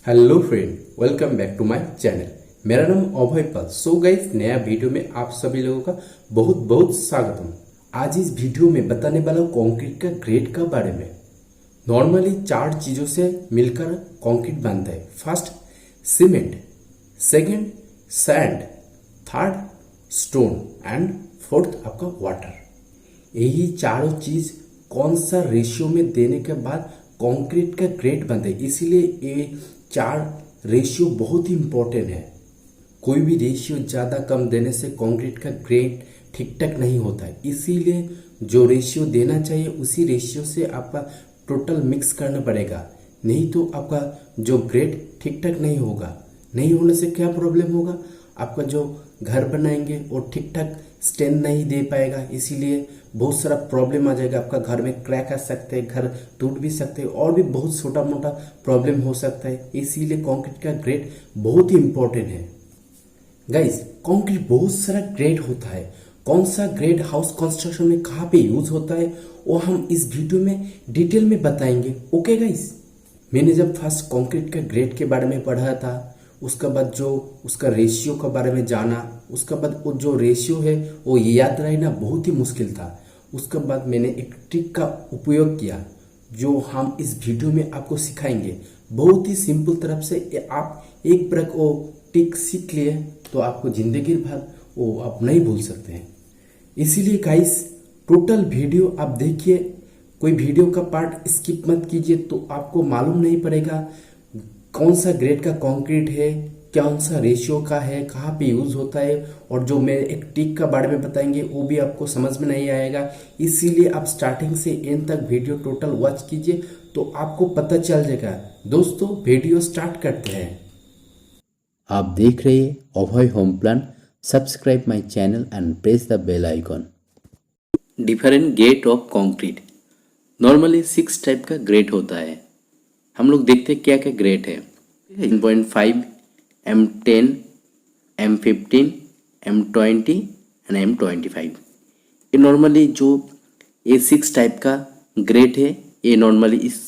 Hello friend, welcome back to my channel. मेरा नाम अभय पाल। So guys, नया वीडियो में आप सभी लोगों का बहुत बहुत स्वागतम। आज इस वीडियो में बताने वाला हूँ कंक्रीट का ग्रेड का बारे में। नॉर्मली 4 चीजों से मिलकर कंक्रीट बनता है। First cement, second sand, third stone and fourth आपका वाटर। यही चारों चीज कौन सा रेशियो में देने के बाद कंक्रीट का ग्रेड बनता है। इसीलिए ये 4 रेशियो बहुत ही इंपॉर्टेंट है। कोई भी रेशियो ज्यादा कम देने से कंक्रीट का ग्रेड ठीक ठाक नहीं होता है। इसीलिए जो रेशियो देना चाहिए उसी रेशियो से आपका टोटल मिक्स करना पड़ेगा, नहीं तो आपका जो ग्रेड ठीक ठाक नहीं होगा। नहीं होने से क्या प्रॉब्लम होगा, आपका जो घर बनाएंगे वो ठीक ठाक स्ट्रेंथ नहीं दे पाएगा। इसीलिए बहुत सारा प्रॉब्लम आ जाएगा। आपका घर में क्रैक आ सकते हैं, घर टूट भी सकते हैं और भी बहुत छोटा मोटा प्रॉब्लम हो सकता है। इसीलिए कंक्रीट का ग्रेड बहुत ही इंपॉर्टेंट है। गाइस, कंक्रीट बहुत सारा ग्रेड होता है। कौन सा ग्रेड हाउस कंस्ट्रक्शन में कहाँ पे यूज होता है वो हम इस वीडियो में डिटेल में बताएंगे। ओके गाइस, मैंने जब फर्स्ट कंक्रीट का ग्रेड के बारे में पढ़ा था, उसके बाद जो उसका रेशियो के बारे में जाना, उसके बाद वो जो रेशियो है वो याद रहना बहुत ही मुश्किल था। उसके बाद मैंने एक ट्रिक का उपयोग किया जो हम इस वीडियो में आपको सिखाएंगे। बहुत ही सिंपल तरफ से आप एक बार वो ट्रिक सीख लिए तो आपको जिंदगी भर वो आप नहीं भूल सकते हैं। इसीलिए गाइस, टोटल वीडियो आप देखिए, कोई वीडियो का पार्ट स्किप मत कीजिए, तो आपको मालूम नहीं पड़ेगा कौन सा ग्रेड का कंक्रीट है, कौन सा रेशियो का है, कहाँ पे यूज होता है, और जो मैं एक ट्रिक का बारे में बताएंगे वो भी आपको समझ में नहीं आएगा। इसीलिए आप स्टार्टिंग से एंड तक वीडियो टोटल वॉच कीजिए तो आपको पता चल जाएगा। दोस्तों, वीडियो स्टार्ट करते हैं। आप देख रहे हैं Abhay home plan. Subscribe my channel and press the bell icon. Different grade of concrete. Normally 6 type का ग्रेड होता है। हम लोग देखते हैं क्या क्या ग्रेड है। 10.5, M10, M15, M20 and M25। ये नॉर्मली जो ये 6 टाइप का ग्रेड है, ये नॉर्मली इस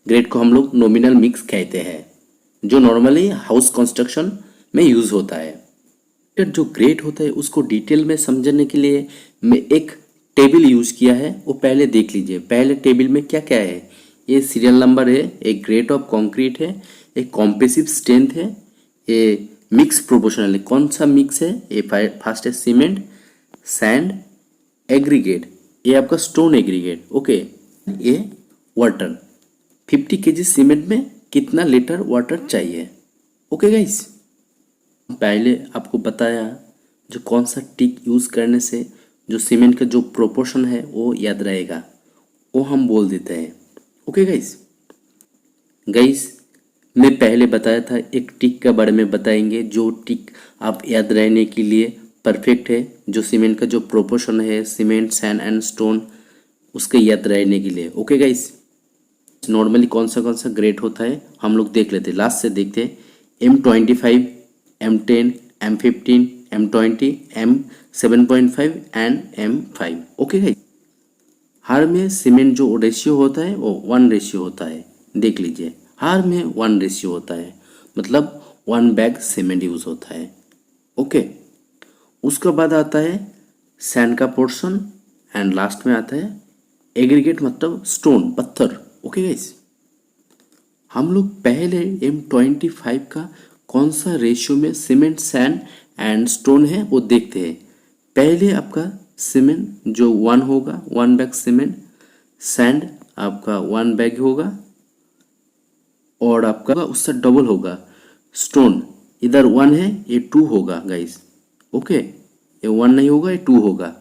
ग्रेड को हम लोग नॉमिनल मिक्स कहते हैं, जो नॉर्मली हाउस कंस्ट्रक्शन में यूज होता है। जो ग्रेड होता है उसको डिटेल में समझने के लिए मैं एक टेबल यूज किया है, वो पहले देख लीजिए। पहले टेबल में क्या क्या है, ये सीरियल नंबर है, एक ग्रेड ऑफ कंक्रीट है, एक कॉम्प्रेसिव स्ट्रेंथ है, ये मिक्स प्रोपोर्शनल है। कौन सा मिक्स है, ये फर्स्ट है सीमेंट, सैंड, एग्रीगेट, ये आपका स्टोन एग्रीगेट। ओके, ये वाटर, 50 kg सीमेंट में कितना लीटर वाटर चाहिए। ओके गाइस, पहले आपको बताया जो कौन सा टिक यूज करने से जो सीमेंट का जो प्रोपोर्शन है वो याद रहेगा, वो हम बोल देते हैं। ओके गाइस, मैं पहले बताया था एक टिक के बारे में बताएंगे, जो टिक आप याद रहने के लिए परफेक्ट है। जो सीमेंट का जो प्रोपोर्शन है, सीमेंट, सैंड एंड स्टोन, उसके याद रहने के लिए। ओके गाइस, नॉर्मली कौन सा ग्रेड होता है हम लोग देख लेते हैं। लास्ट से देखते हैं। M25, M10, M15, M20, M7.5 and M5। Okay guys, हर में सीमेंट जो रेशियो होता है वो 1 रेशियो होता है। देख लीजिए, हर में 1 रेशियो होता है, मतलब 1 बैग सीमेंट यूज होता है। ओके, उसके बाद आता है सैंड का पोर्शन एंड लास्ट में आता है एग्रीगेट, मतलब स्टोन, पत्थर। ओके गाइस, हम लोग पहले M25 का कौन सा रेशियो में सीमेंट, सैंड एंड स्टोन है वो देखते हैं। पहले आपका सीमेंट जो 1 होगा, 1 बैग सीमेंट, सैंड आपका 1 बैग होगा, और आपका उससे डबल होगा स्टोन। इधर 1 है, ये 2 होगा गाइस। ओके, ये 1 नहीं होगा, ये 2 होगा।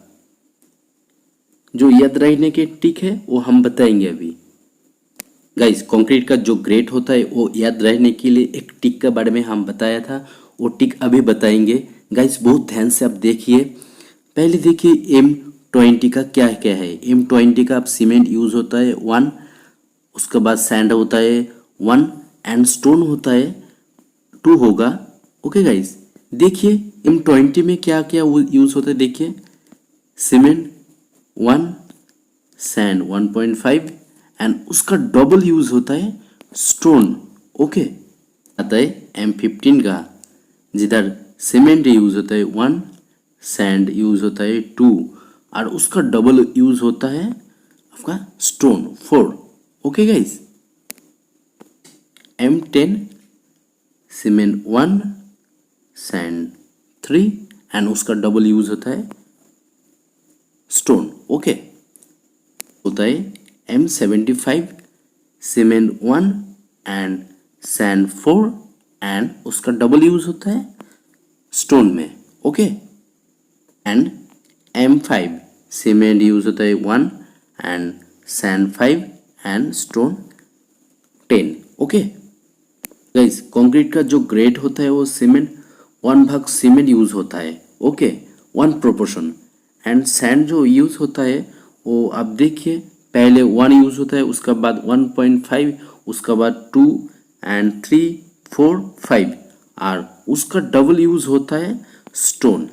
जो याद रहने के टिक है वो हम बताएंगे अभी। गाइस, कंक्रीट का जो ग्रेड होता है वो याद रहने के लिए एक टिक के बारे में हम बताया था, वो टिक अभी बताएंगे। गाइस, बहुत ध्यान से आप देखिए। पहले देखिए M20 का क्या क्या है। M20 का आप सीमेंट यूज होता है 1, उसके बाद सैंड होता है 1 एंड स्टोन होता है 2 होगा। ओके गाइस, देखिए M20 में क्या क्या यूज होता है। देखिए, सीमेंट 1, सैंड 1.5 एंड उसका डबल यूज होता है स्टोन। ओके, आता है M15 का, जिधर सीमेंट यूज होता है 1, सैंड यूज होता है 2 और उसका डबल यूज होता है आपका stone 4। Okay guys, M10 cement 1, sand 3 and उसका डबल यूज होता है स्टोन। ओके, होता है M75 cement 1 and sand 4 and उसका डबल यूज होता है स्टोन में। Okay, and M5 cement use होता है 1 and sand 5 and stone 10। Okay guys, concrete का जो ग्रेड होता है वो सीमेंट 1 भाग सीमेंट यूज होता है। Okay, 1 proportion. एंड सैंड जो यूज होता है वो आप देखिए, पहले 1 यूज होता है, उसका बाद 1.5, उसका बाद 2 एंड 3, 4, 5 और उसका डबल यूज होता है स्टोन।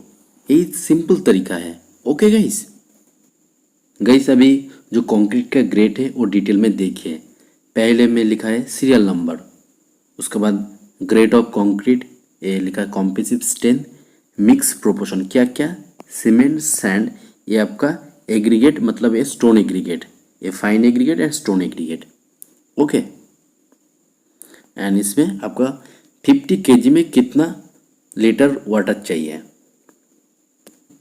यही सिंपल तरीका है। ओके गाइस, अभी जो कंक्रीट का ग्रेड है वो डिटेल में देखिए। पहले में लिखा है सीरियल नंबर, उसके बाद ग्रेड ऑफ कंक्रीट, ये लिखा है कॉम्प्रेसिव स्ट्रेंथ, मिक्स प्रोपोर्शन, क्या क्या, सीमेंट, सैंड, ये आपका एग्रीगेट मतलब ये स्टोन एग्रीगेट, ये fine aggregate and stone aggregate. Okay, and इसमें आपका 50 kg में कितना लीटर वाटर चाहिए।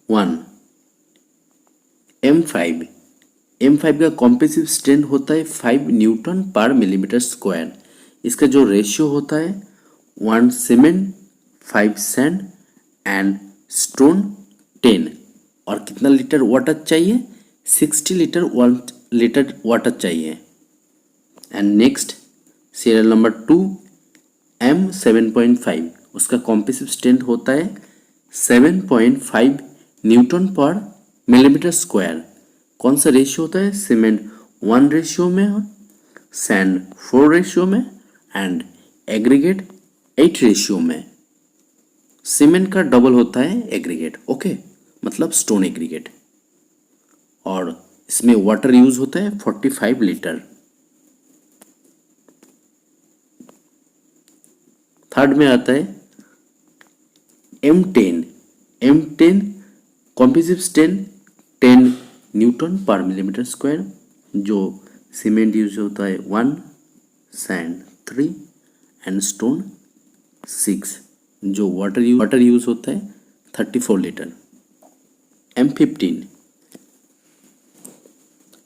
1 M5 का कॉम्प्रेसिव स्ट्रेंथ होता है 5 न्यूटन पर मिलीमीटर स्क्वायर। इसका जो रेशियो होता है 1 सीमेंट 5 सैंड एंड स्टोन 10। और कितना लीटर वाटर चाहिए, 60 लीटर 1 लीटर वाटर चाहिए। And next serial number 2 M7.5, उसका कॉम्प्रेसिव स्ट्रेंथ होता है 7.5 न्यूटन पर मिलीमीटर स्क्वायर। कौन सा रेशियो होता है, सीमेंट 1 रेशियो में, सैंड 4 रेशियो में एंड एग्रीगेट 8 रेशियो में। सीमेंट का डबल होता है एग्रीगेट। ओके, मतलब स्टोन एग्रीगेट। और इसमें वाटर यूज होता है 45 लीटर। थर्ड में आता है M10 कॉम्प्रेसिव स्ट्रेंथ 10 न्यूटन पर मिलीमीटर स्क्वायर। जो सीमेंट यूज होता है 1, सैंड 3 एंड स्टोन 6। जो वाटर यूज होता है 34 litre. M15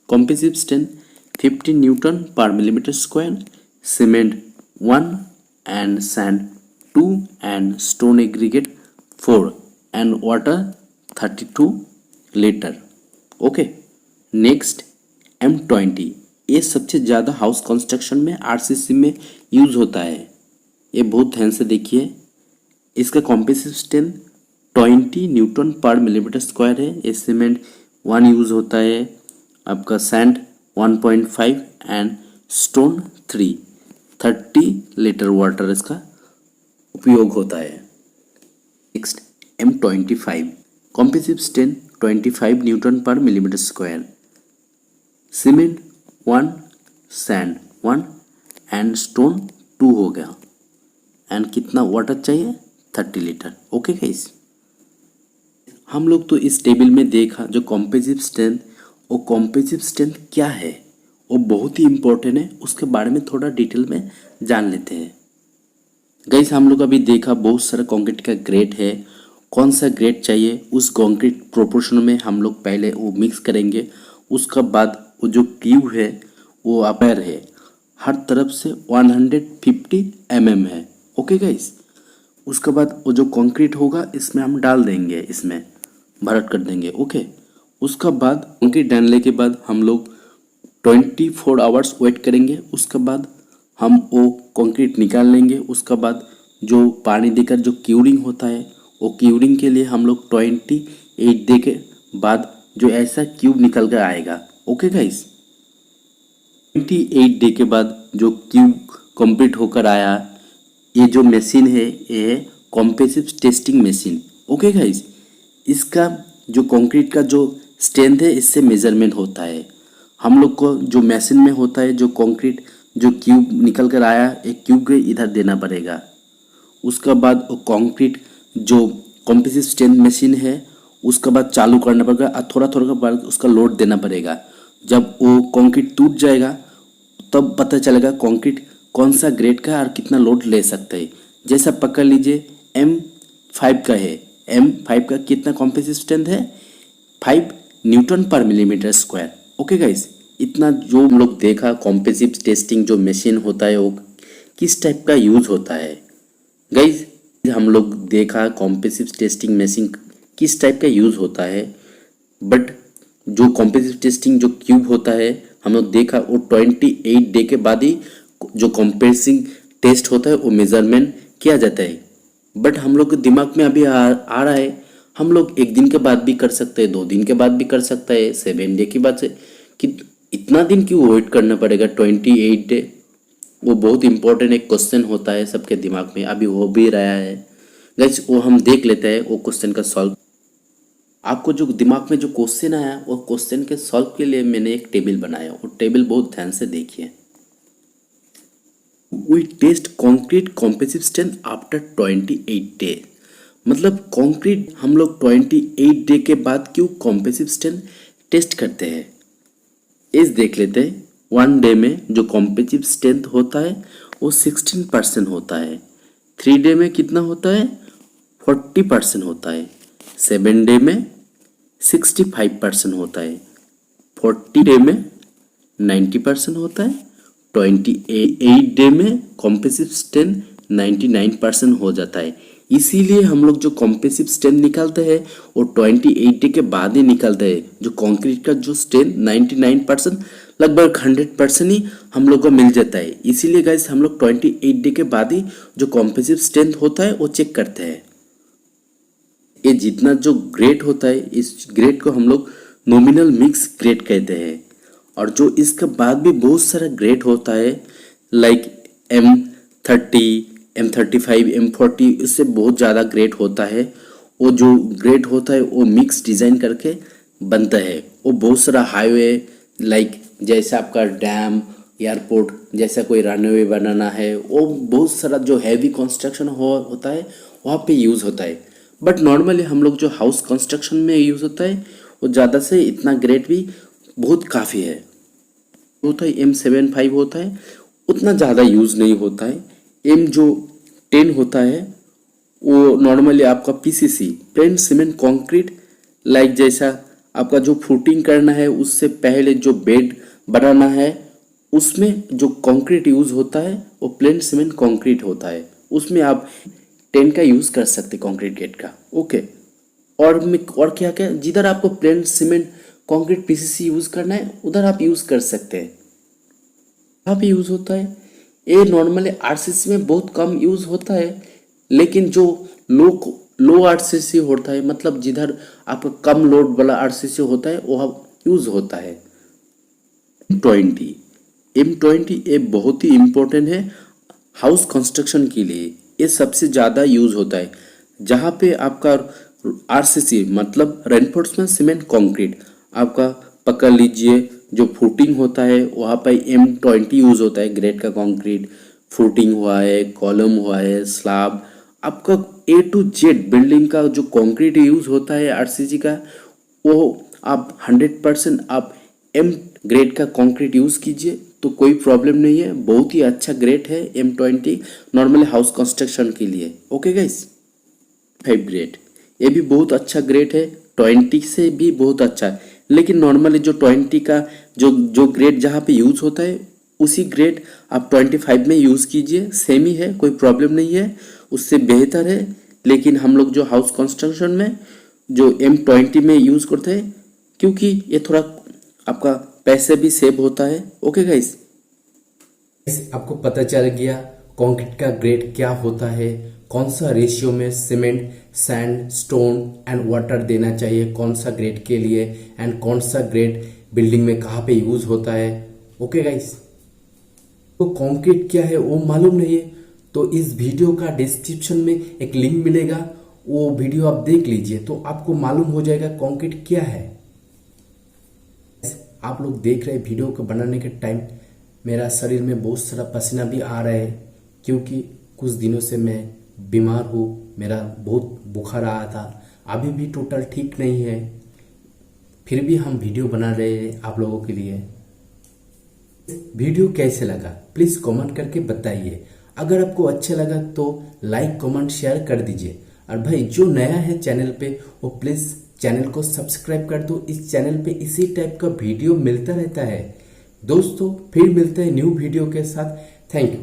compressive strength 50 newton पर millimetre square, cement 1 and sand 2 and stone aggregate 4 and water 32 litre. Okay, next M20, ये सबसे ज़्यादा हाउस कंस्ट्रक्शन में RCC में यूज होता है। ये बहुत ध्यान से देखिए, इसका कॉम्प्रेसिव स्ट्रेंथ 20 न्यूटन पर मिलीमीटर स्क्वायर है। ये सीमेंट 1 यूज होता है, आपका sand 1.5 and stone 3, 30 litre water इसका उपयोग होता है। Next M25 compressive strength 25 newton पर millimetre square, cement 1, sand 1 and stone 2 हो गया। एंड कितना वाटर चाहिए, 30 लीटर। ओके गाइस, हम लोग तो इस टेबल में देखा जो कॉम्प्रेसिव स्ट्रेंथ, वो कॉम्प्रेसिव स्ट्रेंथ क्या है वो बहुत ही इंपॉर्टेंट है, उसके बारे में थोड़ा डिटेल में जान लेते हैं। गाइस, हम लोग अभी देखा बहुत सारा कंक्रीट का ग्रेड है, कौन सा ग्रेड चाहिए उस कंक्रीट प्रोपोर्शन में हम लोग पहले वो मिक्स करेंगे। उसका बाद वो जो क्यूब है वो अपेयर है, हर तरफ से 150 mm है। ओके गाइस, उसके बाद वो जो कंक्रीट होगा इसमें हम डाल देंगे, इसमें भरट कर देंगे। ओके, उसका बाद कंक्रीट डालने के बाद हम लोग 24 आवर्स वेट करेंगे। उसके बाद हम वो कंक्रीट निकाल लेंगे। उसके बाद जो पानी देकर जो क्यूरिंग होता है, वो क्यूरिंग के लिए हम लोग 28 डे के बाद जो ऐसा क्यूब निकल कर आएगा। ओके गाइस, 28 डे के बाद जो क्यूब कंप्लीट होकर आया, ये जो मशीन है ये है compressive testing machine. Okay guys, इसका जो कंक्रीट का जो स्ट्रेंथ है इससे मेजरमेंट होता है। हम लोग को जो मशीन में होता है, जो कंक्रीट जो क्यूब निकल कर आया, एक क्यूब के इधर देना पड़ेगा, उसका बाद वो कंक्रीट जो कॉम्प्रेसिव स्ट्रेंथ मशीन है उसका बाद चालू करना पड़ेगा और थोड़ा थोड़ा के बाद उसका लोड देना पड़ेगा। जब वो कंक्रीट टूट जाएगा तब पता चलेगा कंक्रीट कौन सा ग्रेड का है और कितना लोड ले सकता है। जैसा पकड़ लीजिए M5 का है, M5 का कितना कॉम्प्रेसिव स्ट्रेंथ है 5 न्यूटन पर मिलीमीटर स्क्वायर। ओके गाइस, इतना जो हम लोग देखा कॉम्प्रेसिव टेस्टिंग जो मशीन होता है वो किस टाइप का यूज होता है। गाइस हम लोग देखा कॉम्प्रेसिव टेस्टिंग मशीन किस टाइप का यूज होता है, बट जो कॉम्प्रेसिव टेस्टिंग जो क्यूब होता है हम लोग देखा वो 28 डे के बाद ही जो कॉम्प्रेसिव टेस्ट होता है वो मेजरमेंट किया जाता है। बट हम लोग के दिमाग में अभी आ रहा है हम लोग 1 दिन के बाद भी कर सकते हैं, 2 दिन के बाद भी कर सकता है, 7 डे की बात से कि इतना दिन क्यों वेट करना पड़ेगा 28 डे। वो बहुत इंपॉर्टेंट एक क्वेश्चन होता है सबके दिमाग में, अभी हो भी रहा है। गाइस वो हम देख लेते हैं वो क्वेश्चन का सॉल्व। आपको जो दिमाग में जो क्वेश्चन आया वो क्वेश्चन के सॉल्व के लिए मैंने एक टेबल बनाया, वो टेबल बहुत ध्यान से देखिए। We test concrete compressive strength after 28 day, मतलब कंक्रीट हम लोग 28 डे के बाद क्यों कॉम्प्रेसिव स्ट्रेंथ टेस्ट करते हैं इस देख लेते हैं। 1 डे में जो कॉम्प्रेसिव स्ट्रेंथ होता है वो 16% होता है, 3 डे में कितना होता है 40% होता है, 7 डे में 65% होता है, 40 डे में 90% होता है, 28 डे में कॉम्प्रेसिव स्ट्रेंथ 99% हो जाता है। इसीलिए हम लोग जो कॉम्प्रेसिव स्ट्रेंथ निकालते हैं वो 28 डे के बाद ही निकालते हैं। जो कंक्रीट का जो स्ट्रेंथ 99% लगभग 100% ही हम लोग को मिल जाता है। इसीलिए गाइस हम लोग 28 डे के बाद ही जो कॉम्प्रेसिव स्ट्रेंथ होता है वो चेक करते हैं। ये जितना जो ग्रेड होता है इस ग्रेड को हम लोग नॉमिनल मिक्स ग्रेड कहते हैं। और जो इसके बाद भी बहुत सारा ग्रेड होता है लाइक M30, M35, M40, इससे बहुत ज़्यादा ग्रेड होता है। वो जो ग्रेड होता है वो मिक्स डिज़ाइन करके बनता है। वो बहुत सारा हाईवे लाइक जैसे आपका डैम एयरपोर्ट जैसा कोई रनवे बनाना है, वो बहुत सारा जो हैवी कंस्ट्रक्शन होता है वहाँ पे यूज़ होता है। बट नॉर्मली हम लोग जो हाउस कंस्ट्रक्शन में यूज़ होता है वो ज़्यादा से इतना ग्रेड भी बहुत काफ़ी है होता है। M75 होता है उतना ज़्यादा यूज़ नहीं होता है। M जो 10 होता है वो नॉर्मली आपका PCC plane cement concrete like जैसा आपका जो फुटिंग करना है उससे पहले जो बेड बनाना है उसमें जो कंक्रीट यूज़ होता है वो प्लेन सीमेंट कंक्रीट होता है। उसमें आप 10 का यूज़ कर सकते कंक्रीट गेट का। ओके, और क्या क्या जिधर आपको plane cement concrete PCC use करना है उधर आप यूज़ कर सकते हैं। कहाँ पे यूज़ होता है ये नॉर्मली RCC में बहुत कम यूज़ होता है, लेकिन जो लो RCC होता है मतलब जिधर आपका कम लोड वाला RCC होता है वह यूज़ होता है। M20 ये बहुत ही इम्पोर्टेंट है हाउस कंस्ट्रक्शन के लिए। ये सबसे ज़्यादा यूज़ होता है जहाँ पे आपका RCC मतलब रेनफोर्समेंट सीमेंट कंक्रीट आपका पकड़ लीजिए जो फुटिंग होता है वहाँ पर M20 यूज़ होता है। ग्रेड का कंक्रीट फुटिंग हुआ है, कॉलम हुआ है, स्लैब, आपका A to Z बिल्डिंग का जो कंक्रीट यूज़ होता है RCC का वो आप 100% आप M ग्रेड का कंक्रीट यूज़ कीजिए तो कोई प्रॉब्लम नहीं है। बहुत ही अच्छा ग्रेड है M20 नॉर्मली हाउस कंस्ट्रक्शन के लिए। ओके गाइस, 5 ग्रेड ये भी बहुत अच्छा ग्रेड है, 20 से भी बहुत अच्छा है। लेकिन नॉर्मली जो 20 का जो ग्रेड जहाँ पे यूज़ होता है उसी ग्रेड आप 25 में यूज़ कीजिए, सेम ही है, कोई प्रॉब्लम नहीं है, उससे बेहतर है। लेकिन हम लोग जो हाउस कंस्ट्रक्शन में जो M20 में यूज़ करते हैं क्योंकि ये थोड़ा आपका पैसे भी सेव होता है। ओके गाइस, आपको पता चल गया कंक्रीट का ग्रेड क्या होता है, कौन सा रेशियो में cement, sand, stone and water देना चाहिए कौन सा ग्रेड के लिए, एंड कौन सा ग्रेड बिल्डिंग में कहाँ पे यूज होता है। ओके गाइस, तो कंक्रीट क्या है वो मालूम नहीं है तो इस वीडियो का डिस्क्रिप्शन में एक लिंक मिलेगा, वो वीडियो आप देख लीजिए तो आपको मालूम हो जाएगा कंक्रीट क्या है। आप लोग देख रहे वीडियो को बनाने के टाइम मेरा शरीर में बहुत सारा पसीना भी आ रहा है क्योंकि कुछ दिनों से मैं बीमार हूँ, मेरा बहुत बुखार आया था, अभी भी टोटल ठीक नहीं है, फिर भी हम वीडियो बना रहे हैं आप लोगों के लिए। वीडियो कैसे लगा प्लीज कमेंट करके बताइए। अगर आपको अच्छा लगा तो लाइक कमेंट शेयर कर दीजिए। और भाई जो नया है चैनल पे वो प्लीज चैनल को सब्सक्राइब कर दो। इस चैनल पे इसी टाइप का वीडियो मिलता रहता है। दोस्तों फिर मिलते हैं न्यू वीडियो के साथ। Thank you.